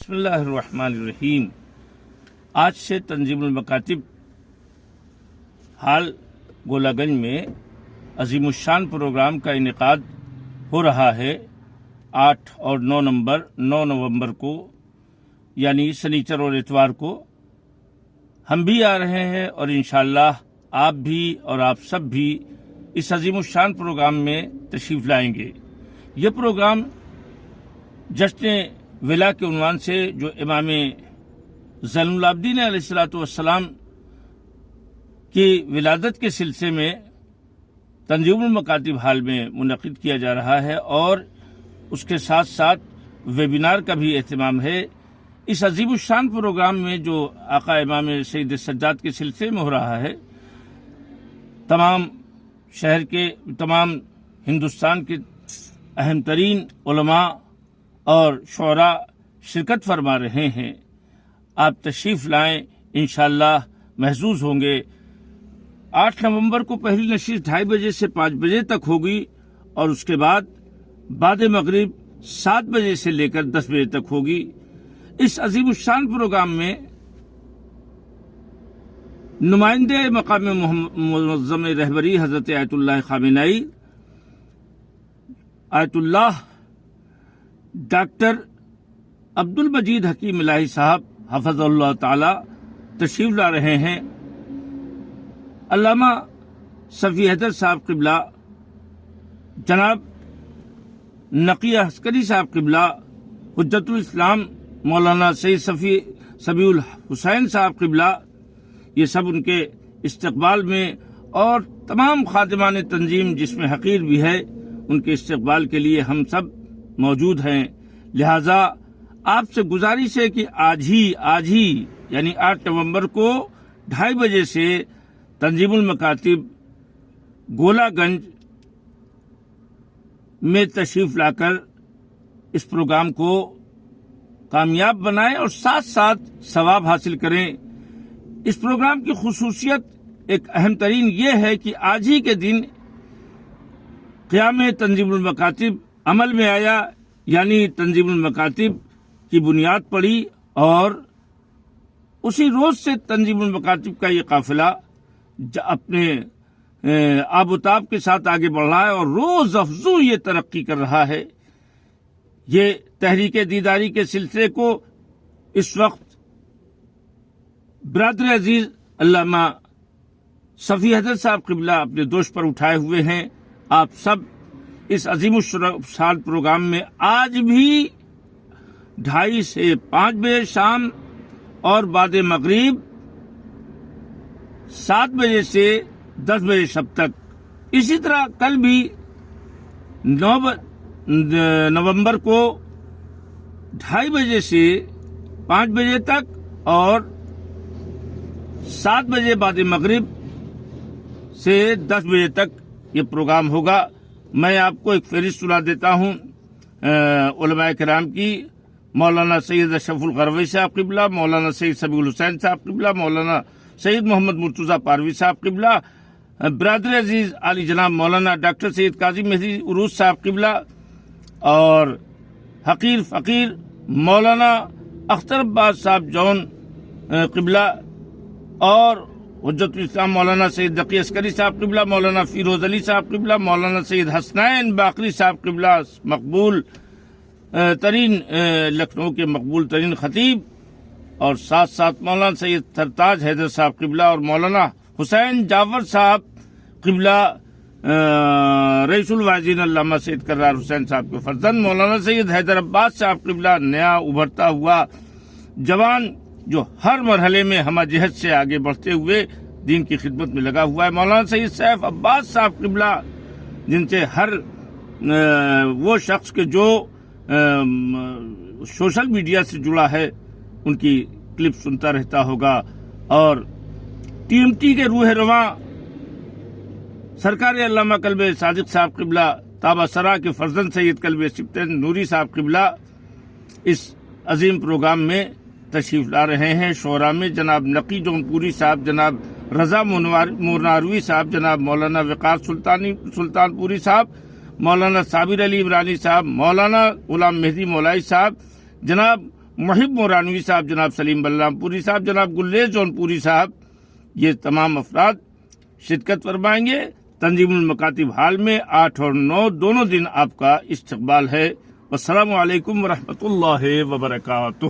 بسم اللہ الرحمن الرحیم۔ آج سے تنظیم المکاتب ہال گولہ گنج میں عظیم الشان پروگرام کا انعقاد ہو رہا ہے 8 اور 9 نومبر کو، یعنی سنیچر اور اتوار کو۔ ہم بھی آ رہے ہیں اور انشاءاللہ آپ بھی اور آپ سب بھی اس عظیم الشان پروگرام میں تشریف لائیں گے۔ یہ پروگرام جشن ولا کے عنوان سے جو امام زین العابدین علیہ الصلوۃ والسلام کی ولادت کے سلسلے میں تنظیم المکاتب ہال میں منعقد کیا جا رہا ہے، اور اس کے ساتھ ساتھ ویبینار کا بھی اہتمام ہے۔ اس عظیم الشان پروگرام میں جو آقا امام سید سجاد کے سلسلے میں ہو رہا ہے، تمام شہر کے، تمام ہندوستان کے اہم ترین علماء اور شعراء شرکت فرما رہے ہیں۔ آپ تشریف لائیں، انشاءاللہ محظوظ ہوں گے۔ 8 نومبر کو پہلی نشست 2:30 بجے سے 5 بجے تک ہوگی، اور اس کے بعد مغرب 7 بجے سے لے کر 10 بجے تک ہوگی۔ اس عظیم الشان پروگرام میں نمائندے مقام معظم رہبری حضرت آیت اللہ خامنئی، آیت اللہ ڈاکٹر عبد المجید حکیم الہی صاحب حفظ اللہ تعالی تشریف لا رہے ہیں۔ علامہ صفی حیدر صاحب قبلہ، جناب نقی عسکری صاحب قبلہ، حجت الاسلام مولانا سید صفی الحسین صاحب قبلہ، یہ سب ان کے استقبال میں، اور تمام خادمان تنظیم جس میں حقیر بھی ہے، ان کے استقبال کے لیے ہم سب موجود ہیں۔ لہذا آپ سے گزارش ہے کہ آج ہی یعنی 8 نومبر کو 2:30 بجے سے تنظیم المکاتب گولہ گنج میں تشریف لا کر اس پروگرام کو کامیاب بنائیں اور ساتھ ساتھ ثواب حاصل کریں۔ اس پروگرام کی خصوصیت ایک اہم ترین یہ ہے کہ آج ہی کے دن قیام تنظیم المکاتب عمل میں آیا، یعنی تنظیم المکاتب کی بنیاد پڑی، اور اسی روز سے تنظیم المکاتب کا یہ قافلہ اپنے آب و تاب کے ساتھ آگے بڑھ رہا ہے، اور روز افزوں یہ ترقی کر رہا ہے۔ یہ تحریک دیداری کے سلسلے کو اس وقت برادر عزیز علامہ صفی حیدر صاحب قبلہ اپنے دوش پر اٹھائے ہوئے ہیں۔ آپ سب اس عظیم الشان پروگرام میں آج بھی 2:30 سے 5 بجے شام، اور بعد مغرب 7 بجے سے 10 بجے شب تک، اسی طرح کل بھی 9 نومبر کو 2:30 بجے سے 5 بجے تک، اور 7 بجے بعد مغرب سے 10 بجے تک یہ پروگرام ہوگا۔ میں آپ کو ایک فہرست سنا دیتا ہوں علماء کرام کی۔ مولانا سید اشرف الغروی صاحب قبلہ، مولانا سید صبیح الحسین صاحب قبلہ، مولانا سید محمد مرتضیٰ پاروی صاحب قبلہ، برادر عزیز عالی جناب مولانا ڈاکٹر سید قاضی مہدی عروج صاحب قبلہ، اور حقیر فقیر مولانا اختر عباس صاحب جون قبلہ، اور حجت الاسلام مولانا سید نقی عسکری صاحب قبلہ، مولانا فیروز علی صاحب قبلہ، مولانا سید حسنین باقری صاحب قبلہ، مقبول ترین لکھنؤ کے مقبول ترین خطیب، اور ساتھ ساتھ مولانا سید سرتاج حیدر صاحب قبلہ، اور مولانا حسین جعفر صاحب قبلہ، رئیس الواعظین علامہ سید کرار حسین صاحب کے فرزند، مولانا سید حیدر عباس صاحب قبلہ، نیا ابھرتا ہوا جوان جو ہر مرحلے میں ہمہ جہت سے آگے بڑھتے ہوئے دین کی خدمت میں لگا ہوا ہے، مولانا سید سیف عباس صاحب قبلہ، جن سے ہر وہ شخص کے جو سوشل میڈیا سے جڑا ہے ان کی کلپ سنتا رہتا ہوگا، اور TMT کے روح رواں سرکار علامہ کلب صادق صاحب قبلہ، تابہ سرا کے فرزند سید کلب سبطین نوری صاحب قبلہ اس عظیم پروگرام میں تشریف لا رہے ہیں۔ شعراء میں جناب نقی جون پوری صاحب، جناب رضا موناروی صاحب، جناب مولانا وقار سلطان پوری صاحب، مولانا صابر علی عمرانی صاحب، مولانا غلام مہدی مولائی صاحب، جناب محب مورانوی صاحب، جناب سلیم بلرام پوری صاحب، جناب گلیز جونپوری صاحب، یہ تمام افراد شرکت فرمائیں گے۔ تنظیم المکاتب ہال میں 8 اور 9 دونوں دن آپ کا استقبال ہے۔ والسلام علیکم ورحمۃ اللہ وبرکاتہ۔